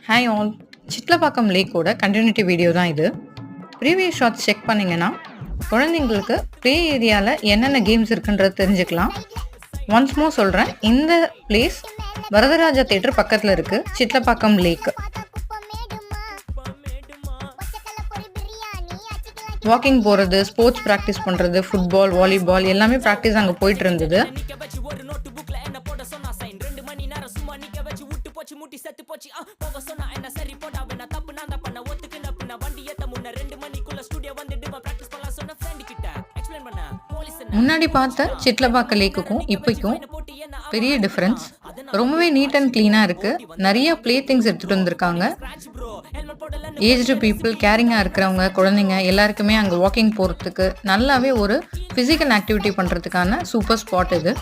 Hi all. Chitlapakkam லேக்கோட continuity video தான் இது. ப்ரீவியஸ் ஷாட்ஸ் செக் பண்ணிங்கன்னா குழந்தைங்களுக்கு ப்ளே ஏரியாவில் என்னென்ன கேம்ஸ் இருக்குன்றது தெரிஞ்சுக்கலாம். ஒன்ஸ் மோர் சொல்கிறேன், இந்த பிளேஸ் வரதராஜா தேட்டர் பக்கத்தில் இருக்குது, சிட்லப்பாக்கம் லேக். வாக்கிங் போகிறது, ஸ்போர்ட்ஸ் ப்ராக்டிஸ் பண்ணுறது, ஃபுட்பால், வாலிபால் எல்லாமே ப்ராக்டிஸ் அங்கே போயிட்டு இருந்தது. முன்னாடி பார்த்த சிட்லப்பாக்க லேக்குக்கும் இப்போக்கும் பெரிய டிஃப்ரென்ஸ். ரொம்பவே நீட் அண்ட் க்ளீனாக இருக்குது. நிறைய ப்ளே திங்ஸ் எடுத்துகிட்டு வந்திருக்காங்க. ஏஜ்டு பீப்புள், கேரிங்காக இருக்கிறவங்க, குழந்தைங்க எல்லாருக்குமே அங்கே வாக்கிங் போகிறதுக்கு நல்லாவே ஒரு ஃபிசிக்கல் ஆக்டிவிட்டி பண்ணுறதுக்கான சூப்பர் ஸ்பாட் இது.